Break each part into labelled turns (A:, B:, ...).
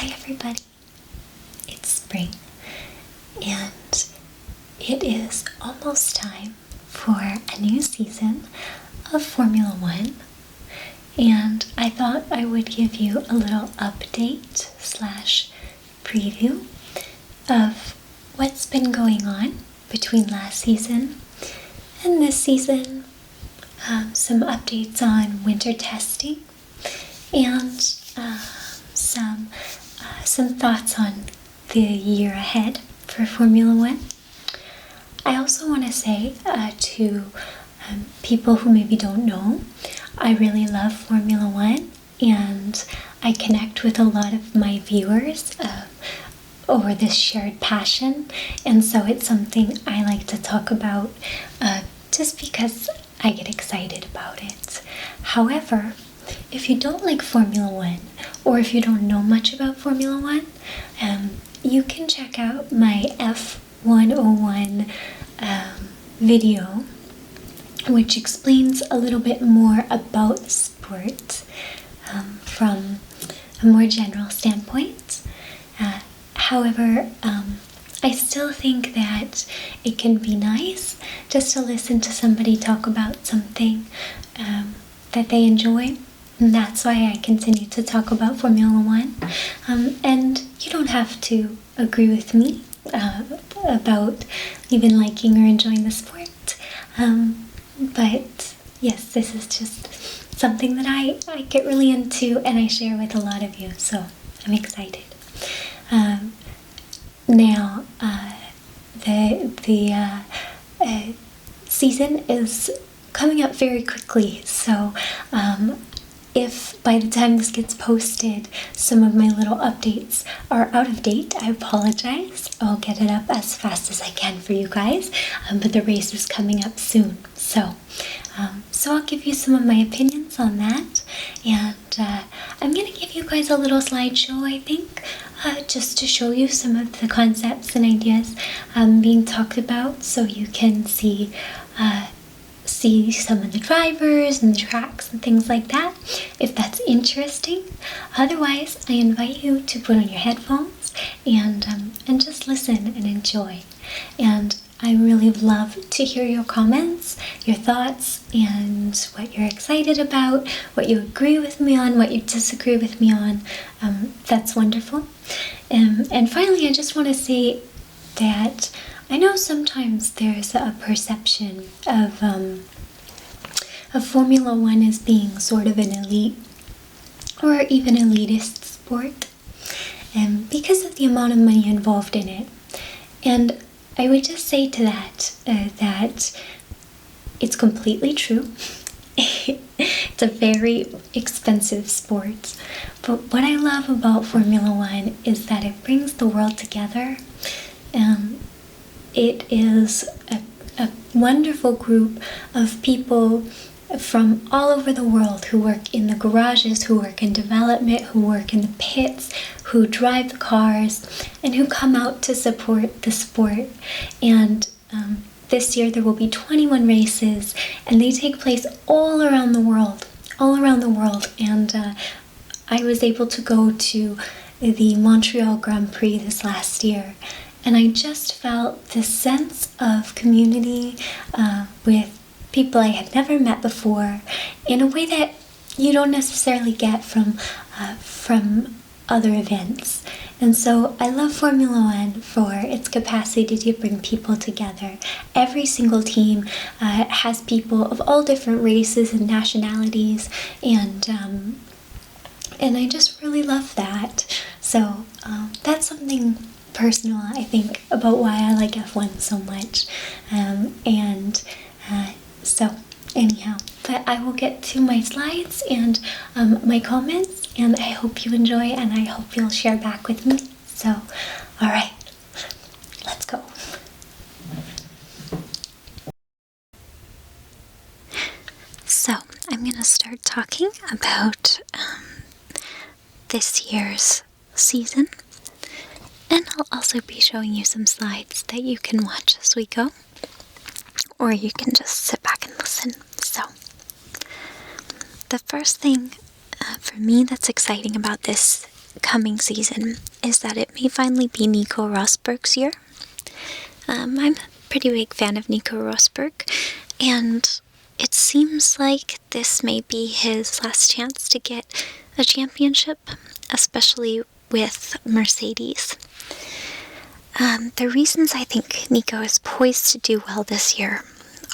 A: Hi everybody, it's spring and it is almost time for a new season of Formula One, and I thought I would give you a little update slash preview of what's been going on between last season and this season, some updates on winter testing, and some thoughts on the year ahead for Formula One. I also want to say to people who maybe don't know, I really love Formula One, and I connect with a lot of my viewers over this shared passion, and so it's something I like to talk about just because I get excited about it. However, if you don't like Formula One, or if you don't know much about Formula One, you can check out my F101 video, which explains a little bit more about the sport from a more general standpoint. However, I still think that it can be nice just to listen to somebody talk about something that they enjoy. And that's why I continue to talk about Formula One. And you don't have to agree with me about even liking or enjoying the sport. But yes, this is just something that I get really into and I share with a lot of you. So I'm excited. Now, the season is coming up very quickly. So if by the time this gets posted, some of my little updates are out of date, I apologize. I'll get it up as fast as I can for you guys, but the race is coming up soon. So I'll give you some of my opinions on that, and I'm going to give you guys a little slideshow, I think, just to show you some of the concepts and ideas being talked about, so you can see some of the drivers and the tracks and things like that, if that's interesting. Otherwise, I invite you to put on your headphones and just listen and enjoy. And I really love to hear your comments, your thoughts, and what you're excited about, what you agree with me on, what you disagree with me on. That's wonderful. And finally, I just want to say that I know sometimes there's a perception of Formula One as being sort of an elite or even elitist sport, because of the amount of money involved in it. And I would just say to that that it's completely true. It's a very expensive sport. But what I love about Formula One is that it brings the world together. It is a wonderful group of people from all over the world who work in the garages, who work in development, who work in the pits, who drive the cars, and who come out to support the sport. And this year there will be 21 races, and they take place all around the world. And I was able to go to the Montreal Grand Prix this last year, and I just felt this sense of community with people I had never met before, in a way that you don't necessarily get from other events. And so I love Formula One for its capacity to bring people together. Every single team has people of all different races and nationalities, and I just really love that. So that's something personal, I think, about why I like F1 so much. So anyhow, but I will get to my slides and my comments, and I hope you enjoy, and I hope you'll share back with me. So, all right, let's go. So I'm going to start talking about this year's season, and I'll also be showing you some slides that you can watch as we go, or you can just sit back and listen. So, the first thing for me that's exciting about this coming season is that it may finally be Nico Rosberg's year. I'm a pretty big fan of Nico Rosberg, and it seems like this may be his last chance to get a championship, especially with Mercedes. The reasons I think Nico is poised to do well this year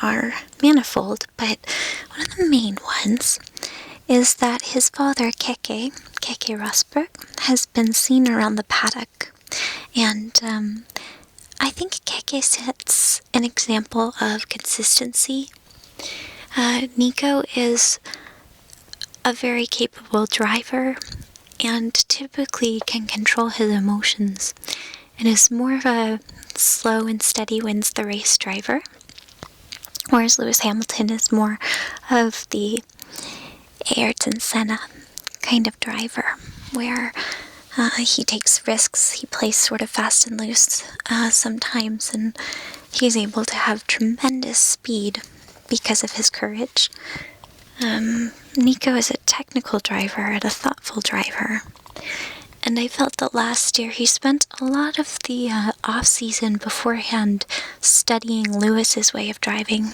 A: are manifold, but one of the main ones is that his father, Keke Rosberg, has been seen around the paddock, and I think Keke sets an example of consistency. Nico is a very capable driver and typically can control his emotions, and is more of a slow and steady wins the race driver, whereas Lewis Hamilton is more of the Ayrton Senna kind of driver, where he takes risks, he plays sort of fast and loose sometimes, and he's able to have tremendous speed because of his courage. Nico is a technical driver and a thoughtful driver, and I felt that last year he spent a lot of the off-season beforehand studying Lewis's way of driving,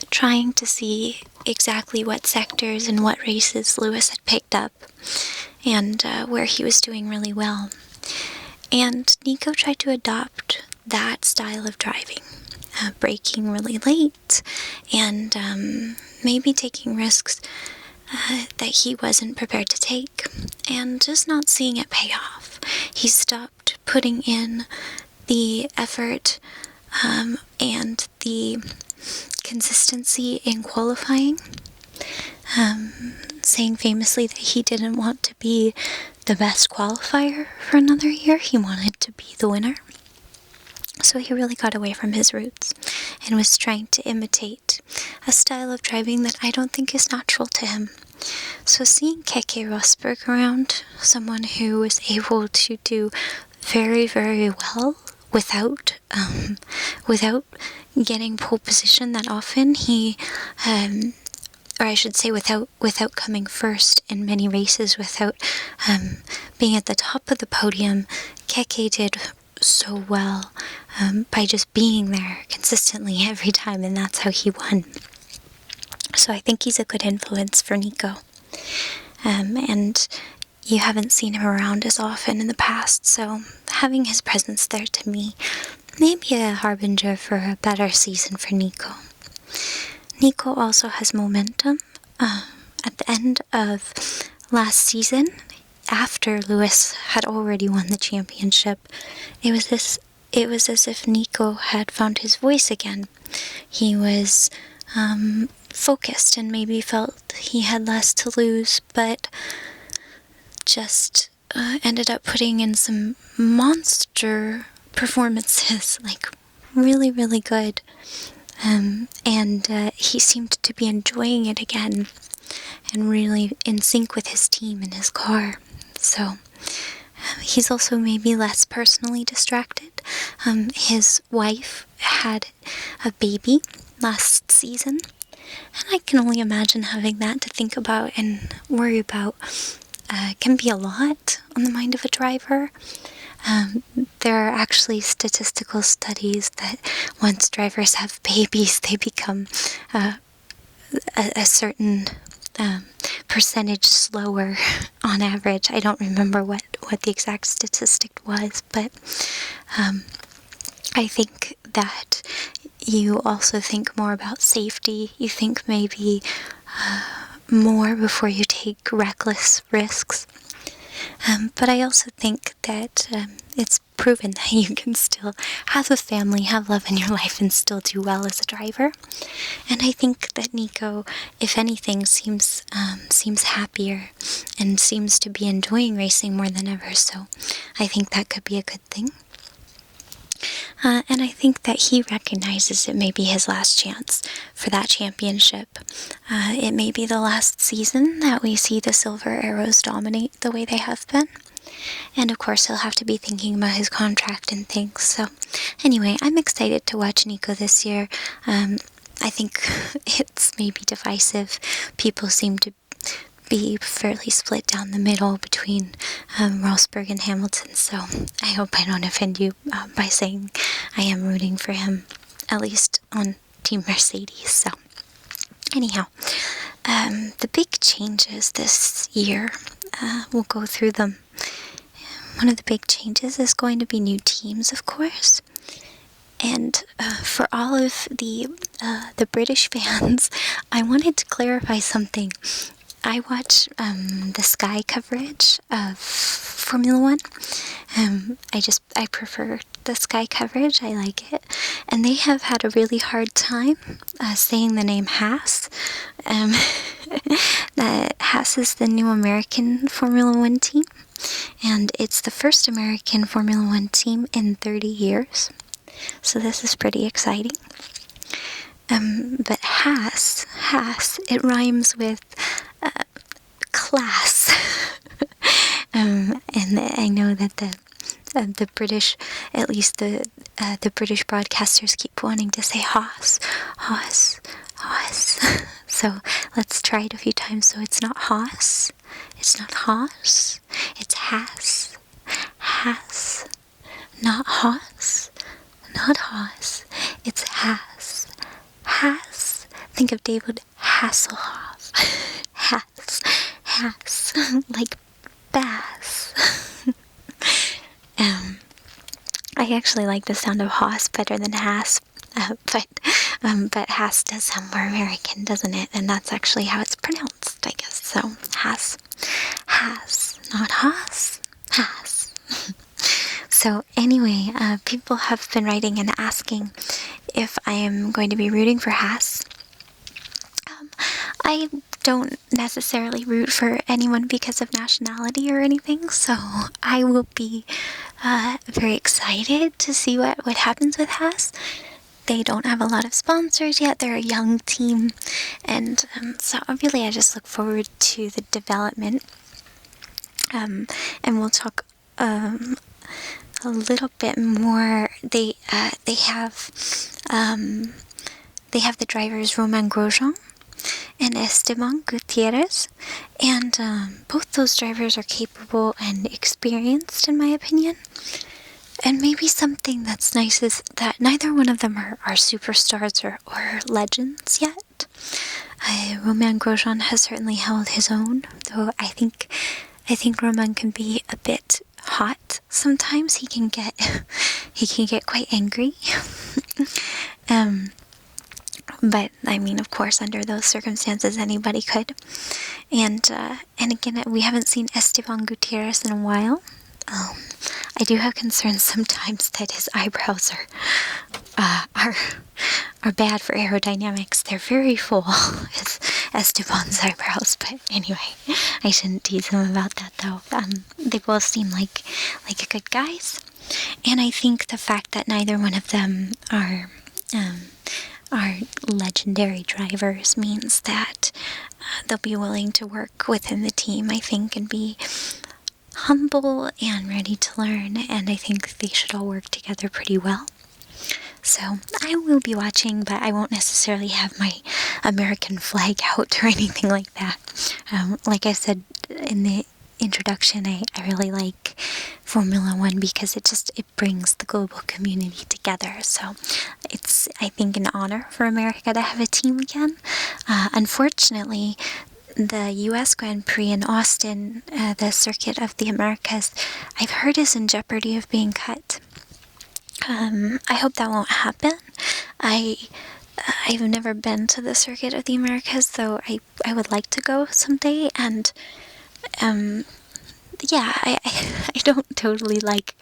A: trying to see exactly what sectors and what races Lewis had picked up, and where he was doing really well. And Nico tried to adopt that style of driving, braking really late, and maybe taking risks that he wasn't prepared to take, and just not seeing it pay off. He stopped putting in the effort and the consistency in qualifying, saying famously that he didn't want to be the best qualifier for another year. He wanted to be the winner. So he really got away from his roots and was trying to imitate a style of driving that I don't think is natural to him. So seeing Keke Rosberg around, someone who was able to do very, very well without getting pole position that often, or I should say without coming first in many races, without being at the top of the podium, Keke did so well by just being there consistently every time, and that's how he won. So I think he's a good influence for Nico. And you haven't seen him around as often in the past, so having his presence there to me may be a harbinger for a better season for Nico. Nico also has momentum. At the end of last season, after Lewis had already won the championship, it was as if Nico had found his voice again. He was focused and maybe felt he had less to lose, but just ended up putting in some monster performances, like really, really good. And he seemed to be enjoying it again and really in sync with his team and his car. So he's also maybe less personally distracted. His wife had a baby last season, and I can only imagine having that to think about and worry about. Can be a lot on the mind of a driver. There are actually statistical studies that once drivers have babies, they become a certain percentage slower on average. I don't remember what the exact statistic was, but I think that you also think more about safety. You think maybe more before you take reckless risks. But I also think that it's proven that you can still have a family, have love in your life, and still do well as a driver. And I think that Nico, if anything, seems happier and seems to be enjoying racing more than ever. So I think that could be a good thing. And I think that he recognizes it may be his last chance for that championship. It may be the last season that we see the Silver Arrows dominate the way they have been. And of course, he'll have to be thinking about his contract and things. So anyway, I'm excited to watch Nico this year. I think it's maybe divisive. People seem to be fairly split down the middle between Rosberg and Hamilton, so I hope I don't offend you by saying I am rooting for him, at least on Team Mercedes. So anyhow, the big changes this year, we'll go through them. One of the big changes is going to be new teams, of course. And for all of the British fans, I wanted to clarify something. I watch the Sky coverage of Formula One. I prefer the Sky coverage. I like it. And they have had a really hard time saying the name Haas. Haas is the new American Formula One team. And it's the first American Formula One team in 30 years. So this is pretty exciting. But Haas, it rhymes with class. And I know that the British, at least the British broadcasters keep wanting to say Haas. So let's try it a few times. So it's not Haas, it's not Haas, it's Haas, not Haas, not Haas, it's Haas. Think of David Hasselhoff. Haas, like bass. I actually like the sound of Haas better than Haas, but Haas does sound more American, doesn't it? And that's actually how it's pronounced, I guess. So Haas, not Haas, Haas. So anyway, people have been writing and asking if I am going to be rooting for Haas. I don't necessarily root for anyone because of nationality or anything, so I will be very excited to see what happens with Haas. They don't have a lot of sponsors yet. They're a young team, and so really I just look forward to the development. And we'll talk a little bit more. They have the drivers Romain Grosjean and Esteban Gutierrez, and both those drivers are capable and experienced, in my opinion. And maybe something that's nice is that neither one of them are superstars or legends yet. Romain Grosjean has certainly held his own, though I think Romain can be a bit hot sometimes. He can get quite angry. But I mean, of course, under those circumstances, anybody could. And again, we haven't seen Esteban Gutierrez in a while. I do have concerns sometimes that his eyebrows are bad for aerodynamics. They're very full, as Esteban's eyebrows. But anyway, I shouldn't tease him about that, though. They both seem like good guys, and I think the fact that neither one of them are legendary drivers means that they'll be willing to work within the team, I think, and be humble and ready to learn, and I think they should all work together pretty well. So I will be watching, but I won't necessarily have my American flag out or anything like that. Like I said in the introduction, I really like Formula One because it brings the global community together. So it's, I think, an honor for America to have a team again. Unfortunately, the U.S. Grand Prix in Austin, the Circuit of the Americas, I've heard is in jeopardy of being cut. I hope that won't happen. I've never been to the Circuit of the Americas, though I would like to go someday, and yeah, I don't totally like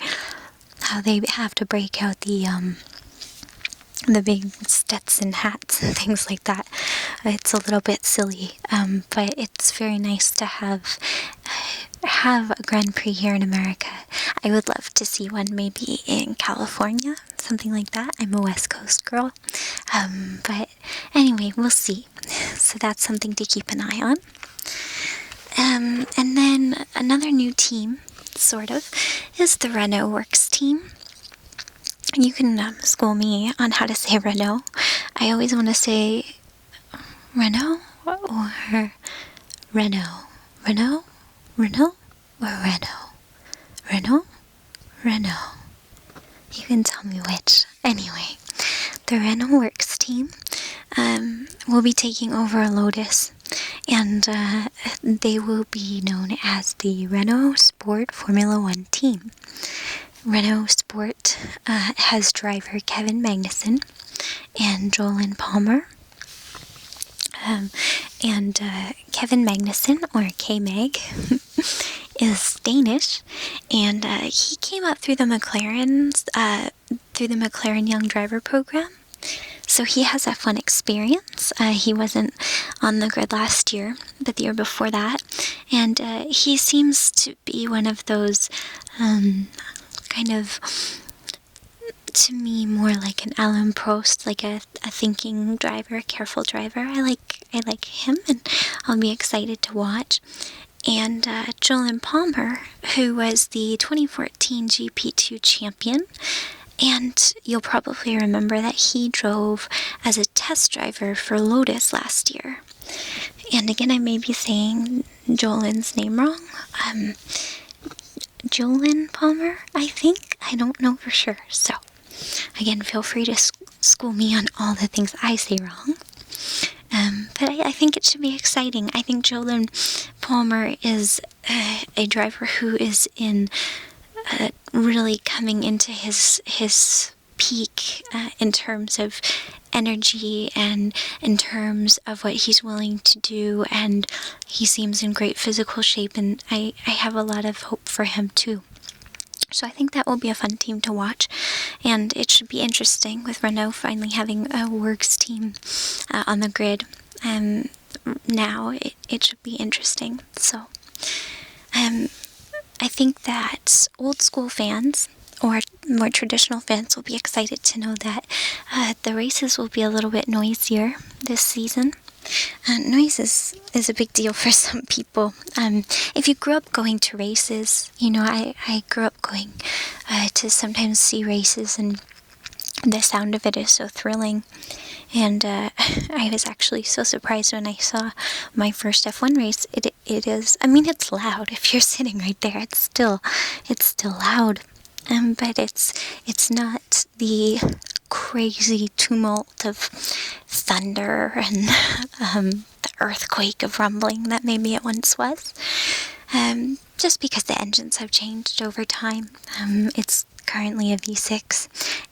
A: how they have to break out the big Stetson hats and things like that. It's a little bit silly, but it's very nice to have a Grand Prix here in America. I would love to see one maybe in California, something like that. I'm a West Coast girl, but anyway, we'll see. So that's something to keep an eye on. And then another new team, sort of, is the Renault Works team. You can school me on how to say Renault. I always want to say Renault or Renault. Renault, Renault, or Renault? Renault, Renault. You can tell me which. Anyway, the Renault Works team will be taking over Lotus, and they will be known as the Renault Sport Formula One team. Renault Sport has driver Kevin Magnussen and Jolin Palmer. Kevin Magnussen, or K-Mag, is Danish, and he came up through the McLaren Young Driver Program. So he has F1 experience. He wasn't on the grid last year, but the year before that. And he seems to be one of those kind of, to me, more like an Alain Prost, like a thinking driver, a careful driver. I like him, and I'll be excited to watch. And Jolin Palmer, who was the 2014 GP2 champion, and you'll probably remember that he drove as a test driver for Lotus last year. And again, I may be saying Jolin's name wrong. Jolin Palmer, I think. I don't know for sure. So, again, feel free to school me on all the things I say wrong. But I think it should be exciting. I think Jolin Palmer is a driver who is in really coming into his peak in terms of energy and in terms of what he's willing to do, and he seems in great physical shape, and I have a lot of hope for him too. So I think that will be a fun team to watch, and it should be interesting with Renault finally having a works team on the grid. Now it should be interesting. So I think that old school fans or more traditional fans will be excited to know that the races will be a little bit noisier this season. Noise is a big deal for some people. If you grew up going to races, I grew up going to sometimes see races, and the sound of it is so thrilling. And I was actually so surprised when I saw my first F1 race. It is, it's loud. If you're sitting right there, it's still loud. But it's not the crazy tumult of thunder and the earthquake of rumbling that maybe it once was. Just because the engines have changed over time. It's currently a V6,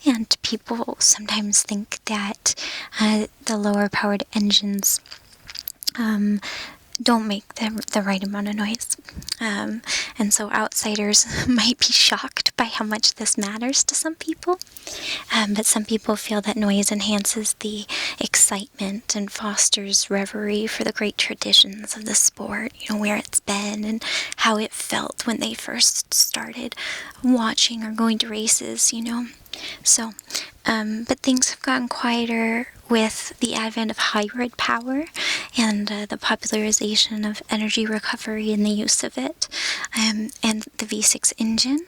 A: and people sometimes think that the lower powered engines don't make the right amount of noise. And so outsiders might be shocked by how much this matters to some people. But some people feel that noise enhances the excitement and fosters reverie for the great traditions of the sport, where it's been and how it felt when they first started watching or going to races, So, but things have gotten quieter with the advent of hybrid power and the popularization of energy recovery and the use of it, and the V6 engine.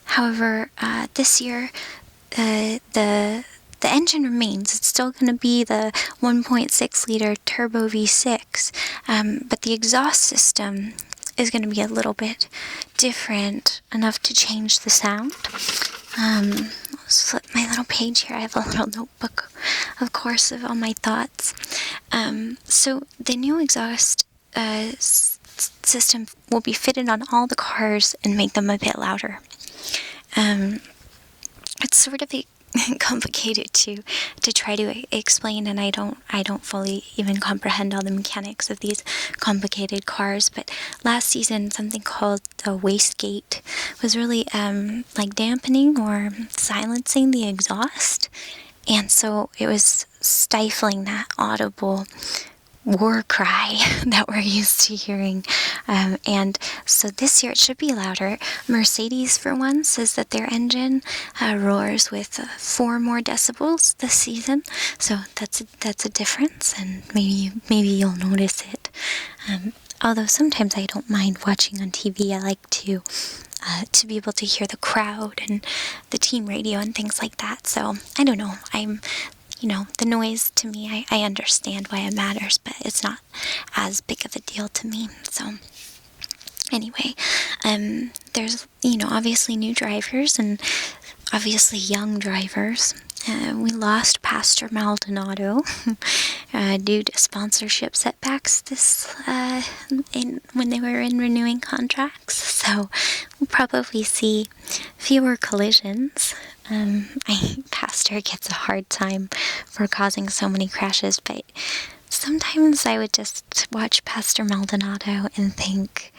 A: However, this year, the engine remains. It's still going to be the 1.6 liter turbo V6, but the exhaust system is going to be a little bit different, enough to change the sound. Let's flip my little page here. I have a little notebook, of course, of all my thoughts. So the new exhaust system will be fitted on all the cars and make them a bit louder. It's sort of complicated to try to explain, and I don't fully even comprehend all the mechanics of these complicated cars. But last season, something called the wastegate was really like dampening or silencing the exhaust, and so it was stifling that audible war cry that we're used to hearing. And so this year it should be louder. Mercedes, for one, says that their engine roars with 4 more decibels this season. So that's a difference, and maybe you'll notice it. Although sometimes I don't mind watching on TV. I like to be able to hear the crowd and the team radio and things like that. So I don't know. The noise, to me, I understand why it matters, but it's not as big of a deal to me. So Anyway, there's, obviously new drivers and obviously young drivers. We lost Pastor Maldonado due to sponsorship setbacks when they were in renewing contracts. So we'll probably see fewer collisions. I think Pastor gets a hard time for causing so many crashes, but sometimes I would just watch Pastor Maldonado and think,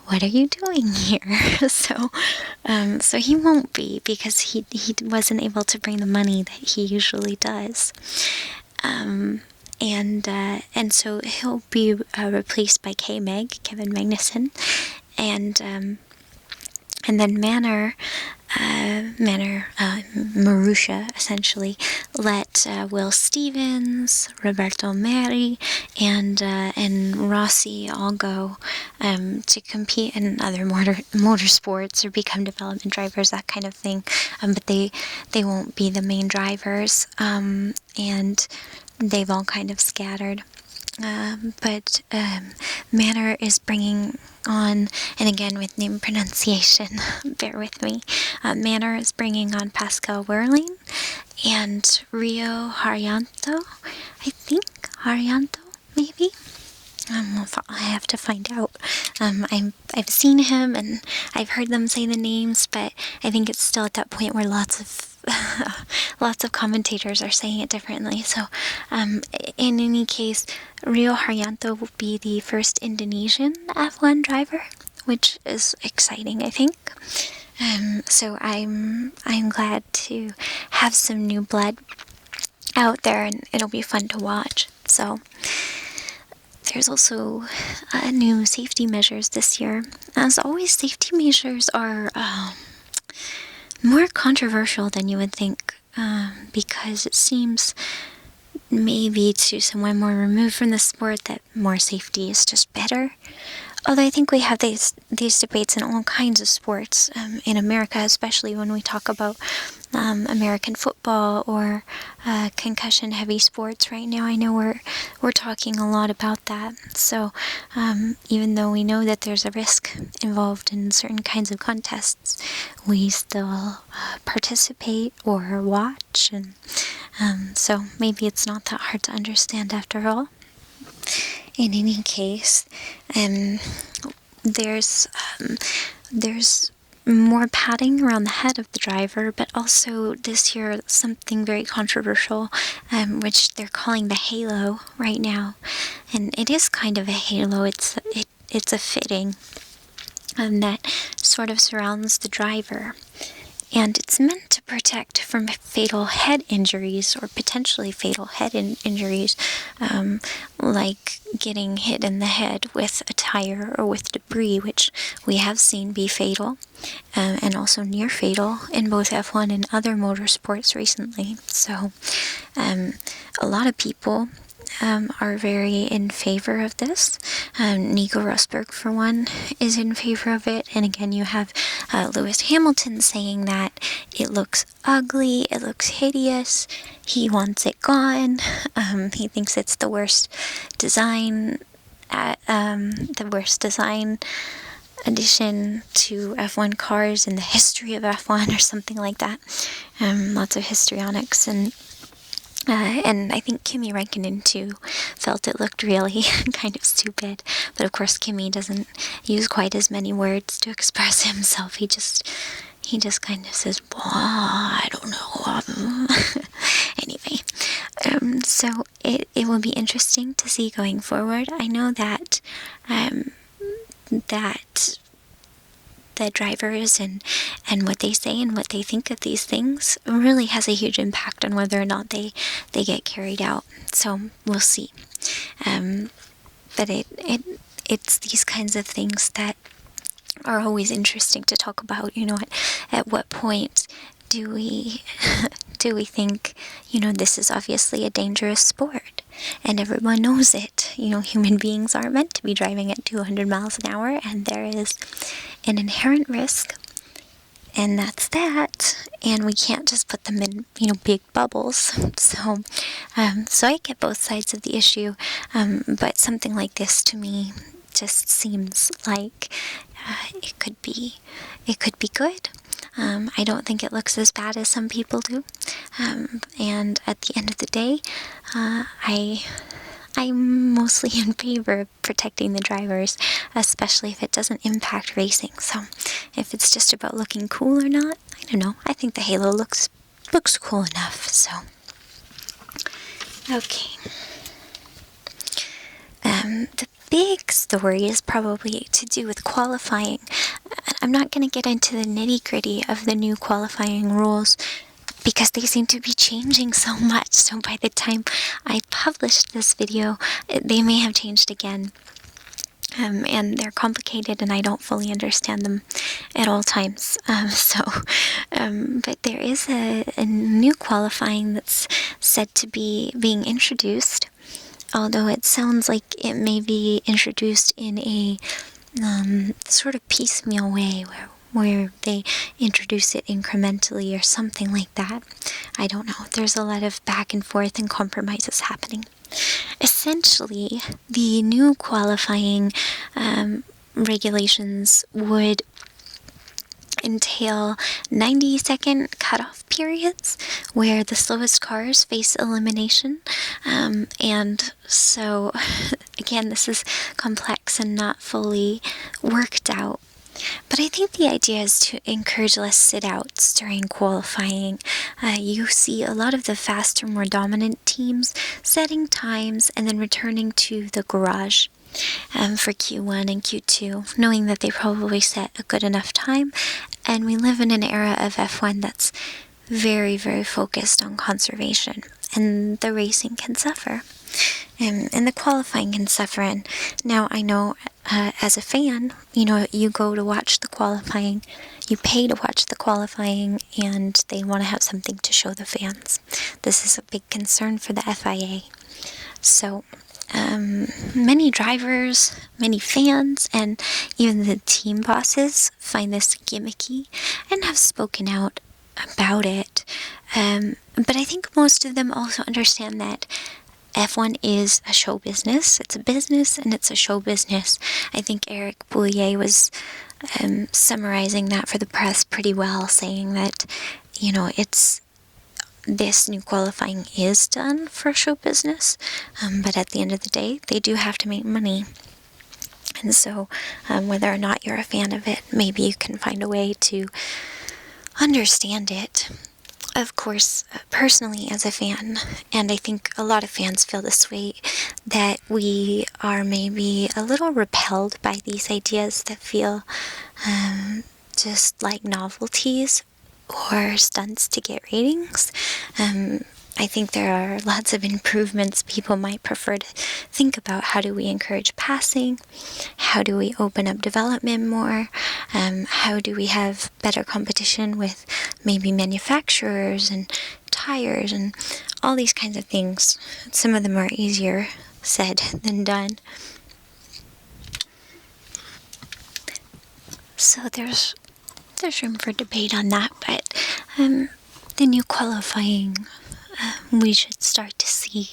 A: what are you doing here? So he won't be, because he wasn't able to bring the money that he usually does. And so he'll be replaced by Kevin Magnussen, and then Marussia essentially let Will Stevens, Roberto Meri, and Rossi all go to compete in other motorsports or become development drivers, that kind of thing. But they won't be the main drivers, and they've all kind of scattered. But Manor is bringing on, and again with name pronunciation, bear with me, Manor is bringing on Pascal Wehrlein and Rio Haryanto, maybe? I have to find out. I've seen him and I've heard them say the names, but I think it's still at that point where lots of commentators are saying it differently. So, in any case, Rio Haryanto will be the first Indonesian F1 driver, which is exciting, I think. So I'm glad to have some new blood out there, and it'll be fun to watch. So there's also new safety measures this year. As always, safety measures are more controversial than you would think, because it seems maybe to someone more removed from the sport that more safety is just better. Although I think we have these debates in all kinds of sports, in America, especially when we talk about American football or concussion-heavy sports right now. I know we're talking a lot about that. So even though we know that there's a risk involved in certain kinds of contests, we still participate or watch, and so maybe it's not that hard to understand after all. In any case, there's more padding around the head of the driver, but also this year something very controversial, which they're calling the halo right now, and it is kind of a halo. It's a fitting that sort of surrounds the driver. And it's meant to protect from fatal head injuries, or potentially fatal head injuries, like getting hit in the head with a tire or with debris, which we have seen be fatal, and also near fatal in both F1 and other motorsports recently. So a lot of people are very in favor of this. Nico Rosberg, for one, is in favor of it. And again, you have Lewis Hamilton saying that it looks ugly, it looks hideous, he wants it gone. He thinks it's the worst design addition to F1 cars in the history of F1, or something like that. Lots of histrionics, and I think Kimi Räikkönen too felt it looked really kind of stupid. But of course, Kimi doesn't use quite as many words to express himself. He just kind of says, I don't know. Anyway, so it will be interesting to see going forward. I know that the drivers and what they say and what they think of these things really has a huge impact on whether or not they get carried out. So we'll see. But it's these kinds of things that are always interesting to talk about. At what point do we think, this is obviously a dangerous sport, and everyone knows it. Human beings aren't meant to be driving at 200 miles an hour, and there is an inherent risk, and that's that, and we can't just put them in, big bubbles. So I get both sides of the issue, but something like this to me just seems like it could be good. I don't think it looks as bad as some people do. And at the end of the day, I'm mostly in favor of protecting the drivers, especially if it doesn't impact racing. So if it's just about looking cool or not, I don't know. I think the halo looks cool enough. So okay. The big story is probably to do with qualifying. I'm not going to get into the nitty-gritty of the new qualifying rules because they seem to be changing so much. So by the time I publish this video, they may have changed again. And they're complicated and I don't fully understand them at all times. But there is a new qualifying that's said to be being introduced, although it sounds like it may be introduced in a sort of piecemeal way where they introduce it incrementally or something like that. I don't know. There's a lot of back and forth and compromises happening. Essentially, the new qualifying regulations would entail 90-second cutoff periods where the slowest cars face elimination. And so, again, this is complex and not fully worked out. But I think the idea is to encourage less sit-outs during qualifying. You see a lot of the faster, more dominant teams setting times and then returning to the garage for Q1 and Q2, knowing that they probably set a good enough time. And we live in an era of F1 that's very, very focused on conservation, and the racing can suffer. And the qualifying can suffer. And now I know as a fan, you go to watch the qualifying, you pay to watch the qualifying, and they want to have something to show the fans. This is a big concern for the FIA. So many drivers, many fans, and even the team bosses find this gimmicky and have spoken out about it. But I think most of them also understand that F1 is a show business. It's a business and it's a show business. I think Eric Boulier was summarizing that for the press pretty well, saying that, this new qualifying is done for show business, but at the end of the day, they do have to make money. And so, whether or not you're a fan of it, maybe you can find a way to understand it. Of course, personally as a fan, and I think a lot of fans feel this way, that we are maybe a little repelled by these ideas that feel just like novelties or stunts to get ratings. I think there are lots of improvements people might prefer to think about. How do we encourage passing? How do we open up development more? How do we have better competition with maybe manufacturers and tires and all these kinds of things? Some of them are easier said than done. So there's room for debate on that, but the new qualifying, we should start to see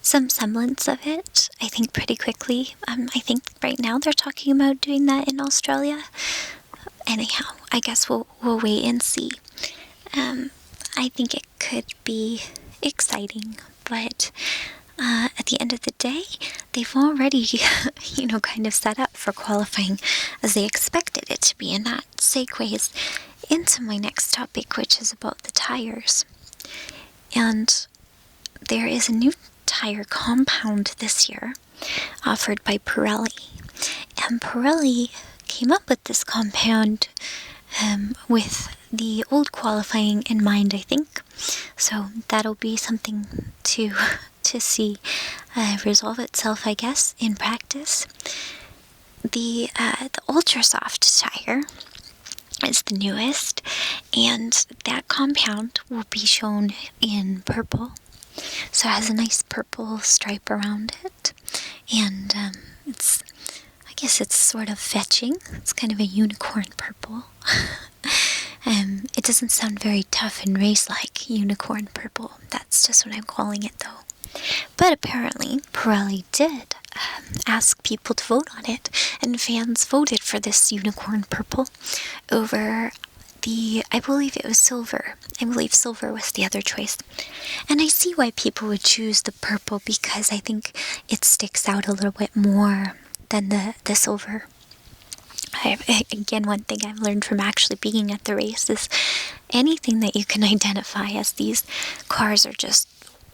A: some semblance of it, I think, pretty quickly. I think right now they're talking about doing that in Australia. Anyhow, I guess we'll wait and see. I think it could be exciting, but at the end of the day, they've already, kind of set up for qualifying as they expected it to be, and that segues into my next topic, which is about the tires. And there is a new tire compound this year offered by Pirelli, and Pirelli came up with this compound with the old qualifying in mind, I think. So that'll be something to see resolve itself, I guess, in practice. The Ultra Soft tire is the newest, and that compound will be shown in purple. So it has a nice purple stripe around it, and I guess it's sort of fetching. It's kind of a unicorn purple. It doesn't sound very tough and race-like, unicorn purple. That's just what I'm calling it, though. But apparently, Pirelli did ask people to vote on it, and fans voted for this unicorn purple over I believe it was silver. I believe silver was the other choice. And I see why people would choose the purple, because I think it sticks out a little bit more than the silver. Again, one thing I've learned from actually being at the race is anything that you can identify as these cars are just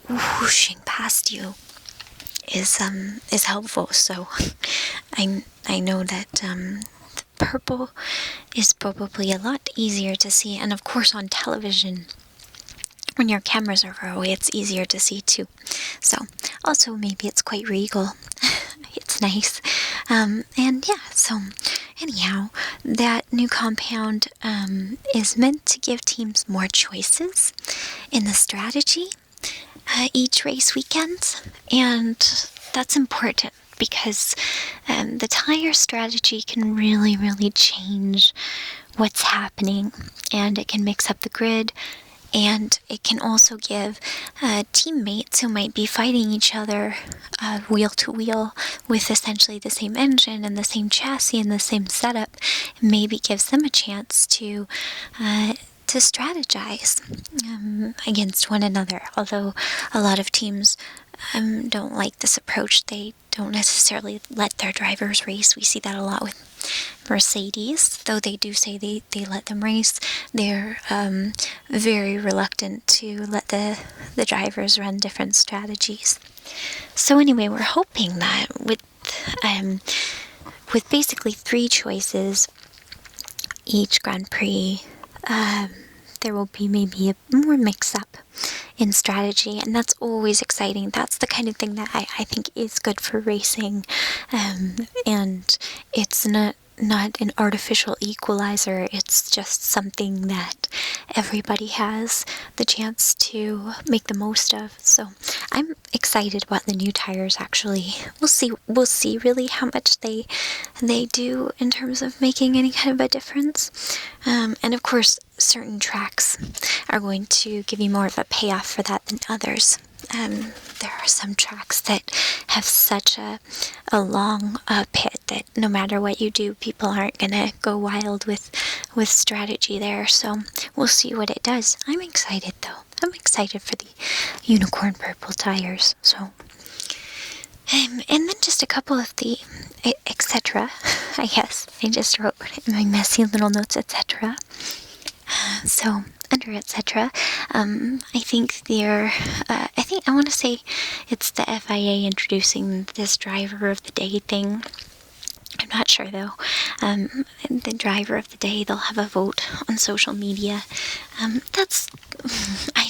A: whooshing past you is helpful. So I know that purple is probably a lot easier to see, and of course on television when your cameras are far away it's easier to see too. So also maybe it's quite regal. It's nice. And yeah, so anyhow, that new compound is meant to give teams more choices in the strategy each race weekend, and that's important because the tire strategy can really, really change what's happening, and it can mix up the grid, and it can also give teammates who might be fighting each other wheel to wheel with essentially the same engine and the same chassis and the same setup, maybe gives them a chance to strategize against one another. Although a lot of teams don't like this approach, they don't necessarily let their drivers race. We see that a lot with Mercedes, though they do say they let them race. They're very reluctant to let the drivers run different strategies. So anyway, we're hoping that with basically 3 choices each Grand Prix, there will be maybe a more mix-up in strategy, and that's always exciting. That's the kind of thing that I think is good for racing, and it's not an artificial equalizer. It's just something that everybody has the chance to make the most of. So I'm excited about the new tires. Actually, we'll see really how much they do in terms of making any kind of a difference, and of course certain tracks are going to give you more of a payoff for that than others. There are some tracks that have such a long pit that no matter what you do, people aren't gonna go wild with strategy there. So we'll see what it does. I'm excited though. I'm excited for the unicorn purple tires. So and then just a couple of the etc. I guess I just wrote in my messy little notes etc. So under etc. I think I want to say it's the FIA introducing this driver of the day thing. I'm not sure though. The driver of the day, they'll have a vote on social media. I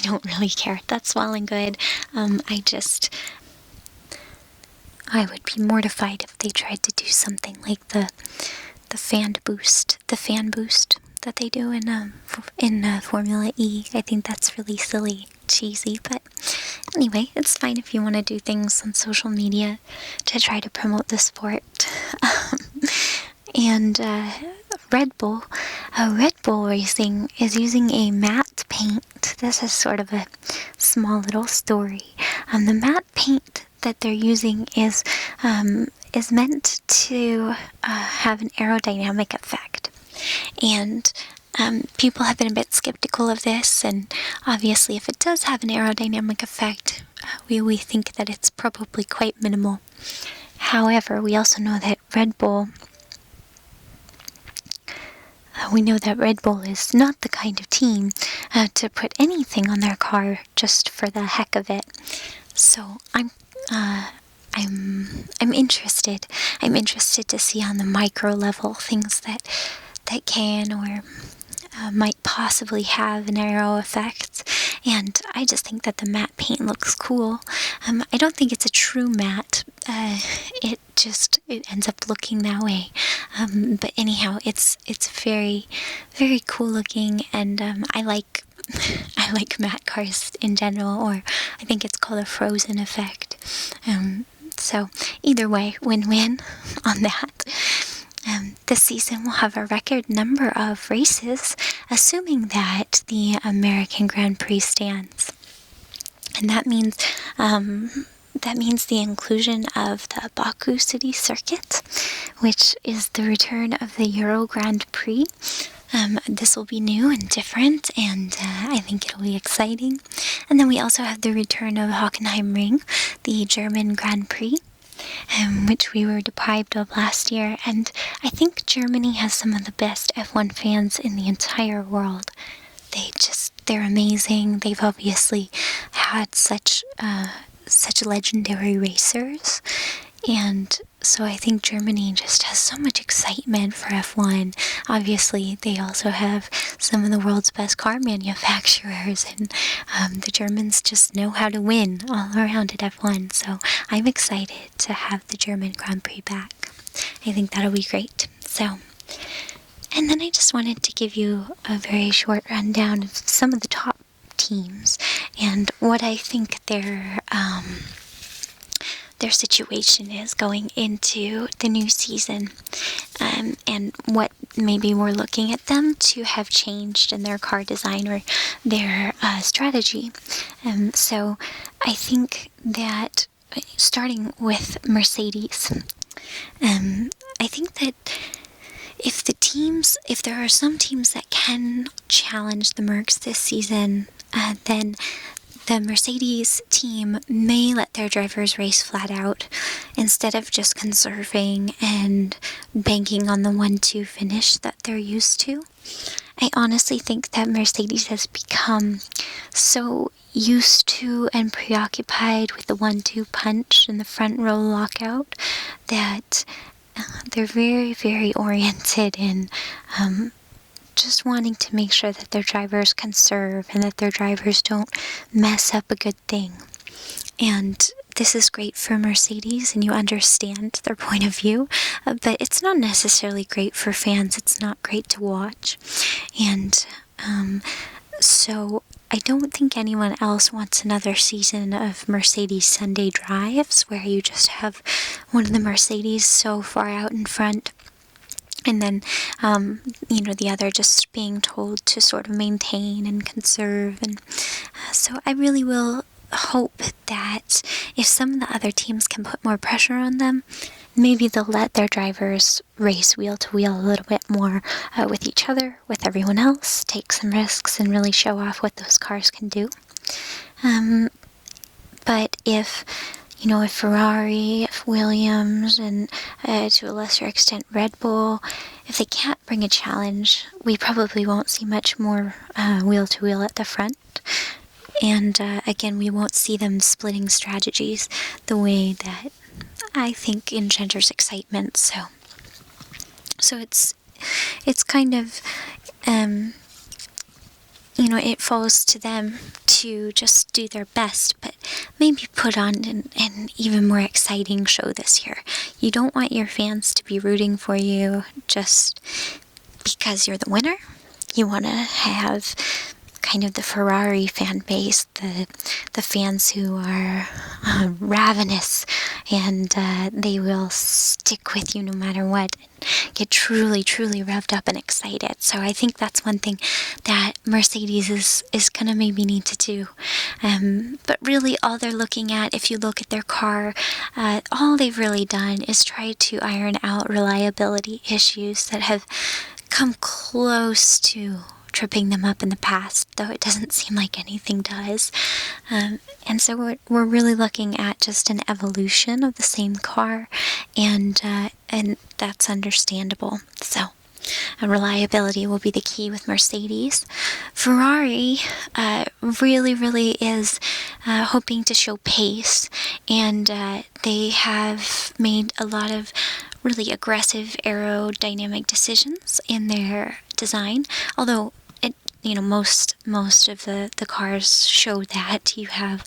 A: don't really care. That's well and good. I would be mortified if they tried to do something like the fan boost that they do in Formula E. I think that's really silly, cheesy, but anyway, it's fine if you want to do things on social media to try to promote the sport. And Red Bull Racing is using a matte paint. This is sort of a small little story. The matte paint that they're using is meant to have an aerodynamic effect. And people have been a bit skeptical of this, and obviously if it does have an aerodynamic effect, we think that it's probably quite minimal. However, we also know that Red Bull is not the kind of team to put anything on their car just for the heck of it. So I'm interested. I'm interested to see on the micro level things that can or might possibly have an aero effect, and I just think that the matte paint looks cool. I don't think it's a true matte. It ends up looking that way. But anyhow, it's very, very cool looking, and I like matte cars in general, or I think it's called a frozen effect. So either way, win-win on that. This season will have a record number of races, assuming that the American Grand Prix stands. And that means that means the inclusion of the Baku City Circuit, which is the return of the Euro Grand Prix. This will be new and different, and I think it'll be exciting. And then we also have the return of Hockenheimring, the German Grand Prix, which we were deprived of last year. And I think Germany has some of the best F1 fans in the entire world. They're amazing. They've obviously had such legendary racers. And so I think Germany just has so much excitement for F1. Obviously, they also have some of the world's best car manufacturers, and the Germans just know how to win all around at F1. So I'm excited to have the German Grand Prix back. I think that'll be great. And then I just wanted to give you a very short rundown of some of the top teams and what I think their situation is going into the new season, and what maybe we're looking at them to have changed in their car design or their strategy. So I think that starting with Mercedes, I think that if there are some teams that can challenge the Mercs this season, then the Mercedes team may let their drivers race flat out instead of just conserving and banking on the 1-2 finish that they're used to. I honestly think that Mercedes has become so used to and preoccupied with the 1-2 punch and the front row lockout that they're very, very oriented in just wanting to make sure that their drivers conserve and that their drivers don't mess up a good thing. And this is great for Mercedes, and you understand their point of view, but it's not necessarily great for fans. It's not great to watch. And so I don't think anyone else wants another season of Mercedes Sunday drives where you just have one of the Mercedes so far out in front, and then, the other just being told to sort of maintain and conserve. And so I really will hope that if some of the other teams can put more pressure on them, maybe they'll let their drivers race wheel to wheel a little bit more with each other, with everyone else, take some risks, and really show off what those cars can do. But if Ferrari, if Williams, and to a lesser extent Red Bull, if they can't bring a challenge, we probably won't see much more wheel-to-wheel at the front. And again, we won't see them splitting strategies the way that I think engenders excitement. So it's kind of it falls to them to just do their best, but maybe put on an even more exciting show this year. You don't want your fans to be rooting for you just because you're the winner. You want to have kind of the Ferrari fan base, the fans who are ravenous, and they will stick with you no matter what, and get truly, truly revved up and excited. So I think that's one thing that Mercedes is going to maybe need to do. But really all they're looking at, if you look at their car, all they've really done is try to iron out reliability issues that have come close to tripping them up in the past, though it doesn't seem like anything does. And so we're really looking at just an evolution of the same car, and that's understandable. So reliability will be the key with Mercedes. Ferrari really, really is hoping to show pace, and they have made a lot of really aggressive aerodynamic decisions in their design, although most of the cars show that. You have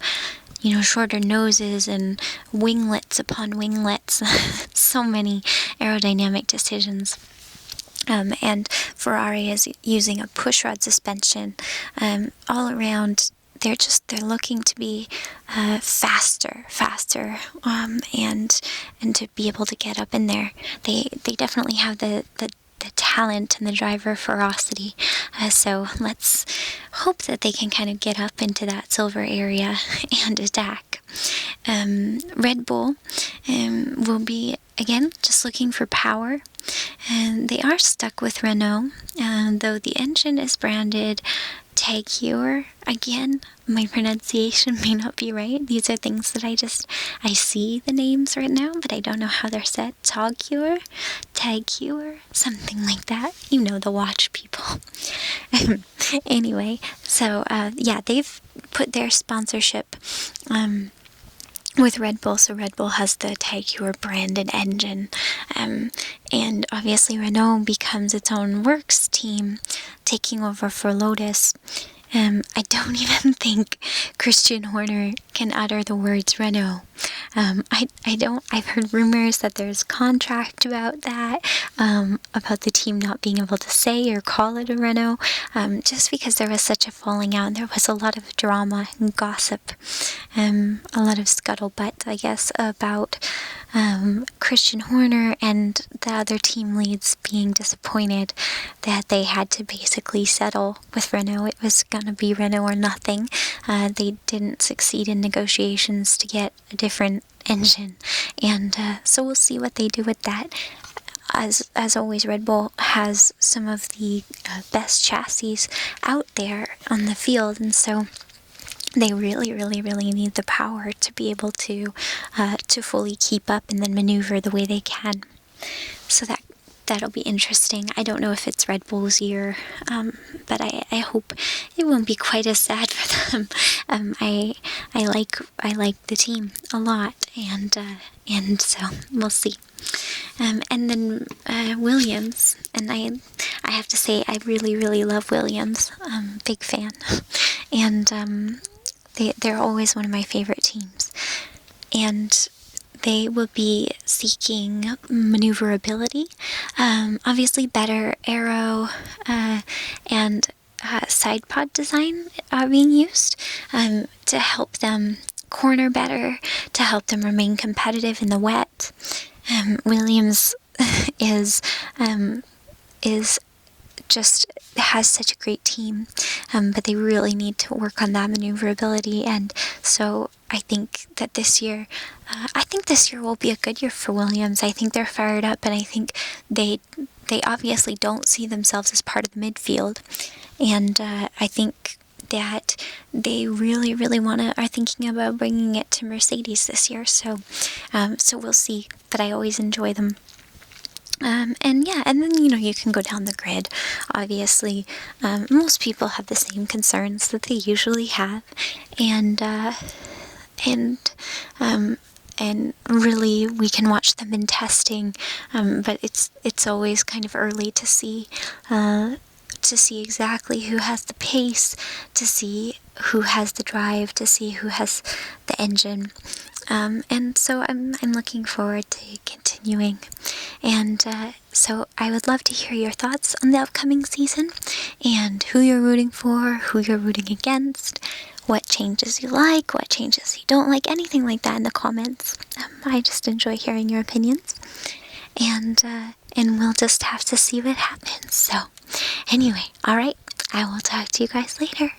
A: shorter noses and winglets upon winglets, so many aerodynamic decisions. And Ferrari is using a pushrod suspension all around. They're looking to be faster, and to be able to get up in there. They definitely have the talent and the driver ferocity. So let's hope that they can kind of get up into that silver area and attack. Red Bull will be, again, just looking for power. And they are stuck with Renault, though the engine is branded Tagure. Again, my pronunciation may not be right. These are things that I see the names right now, but I don't know how they're said. Tagure, something like that. You know, the watch people. Anyway, so yeah, they've put their sponsorship with Red Bull, so Red Bull has the Tagure branded engine, and obviously Renault becomes its own works team, taking over for Lotus. I don't even think Christian Horner can utter the words Renault. I've heard rumors that there's contract about that, about the team not being able to say or call it a Renault, just because there was such a falling out. There was a lot of drama and gossip, a lot of scuttlebutt, I guess, about Christian Horner and the other team leads being disappointed that they had to basically settle with Renault. It was gonna be Renault or nothing. They didn't succeed in negotiations to get a different engine, and so we'll see what they do with that. As always, Red Bull has some of the best chassis out there on the field, and so they really need the power to be able to fully keep up and then maneuver the way they can. So that'll be interesting. I don't know if it's Red Bull's year, but I hope it won't be quite as sad for them. I like the team a lot, and so we'll see. And then Williams, and I have to say I really love Williams. Big fan, and they're always one of my favorite teams, and they will be seeking maneuverability, obviously better aero and side pod design are being used to help them corner better, to help them remain competitive in the wet. Williams is just has such a great team, but they really need to work on that maneuverability, and so I think that this year will be a good year for Williams. I think they're fired up, and I think they obviously don't see themselves as part of the midfield, and I think that they really are thinking about bringing it to Mercedes this year, so we'll see, but I always enjoy them. And then, you can go down the grid. Obviously, most people have the same concerns that they usually have, and really we can watch them in testing, but it's always kind of early to see exactly who has the pace, to see who has the drive, to see who has the engine. And so I'm looking forward to continuing, and so I would love to hear your thoughts on the upcoming season, and who you're rooting for, who you're rooting against, what changes you like, what changes you don't like, anything like that in the comments. I just enjoy hearing your opinions, and we'll just have to see what happens. So anyway, alright, I will talk to you guys later.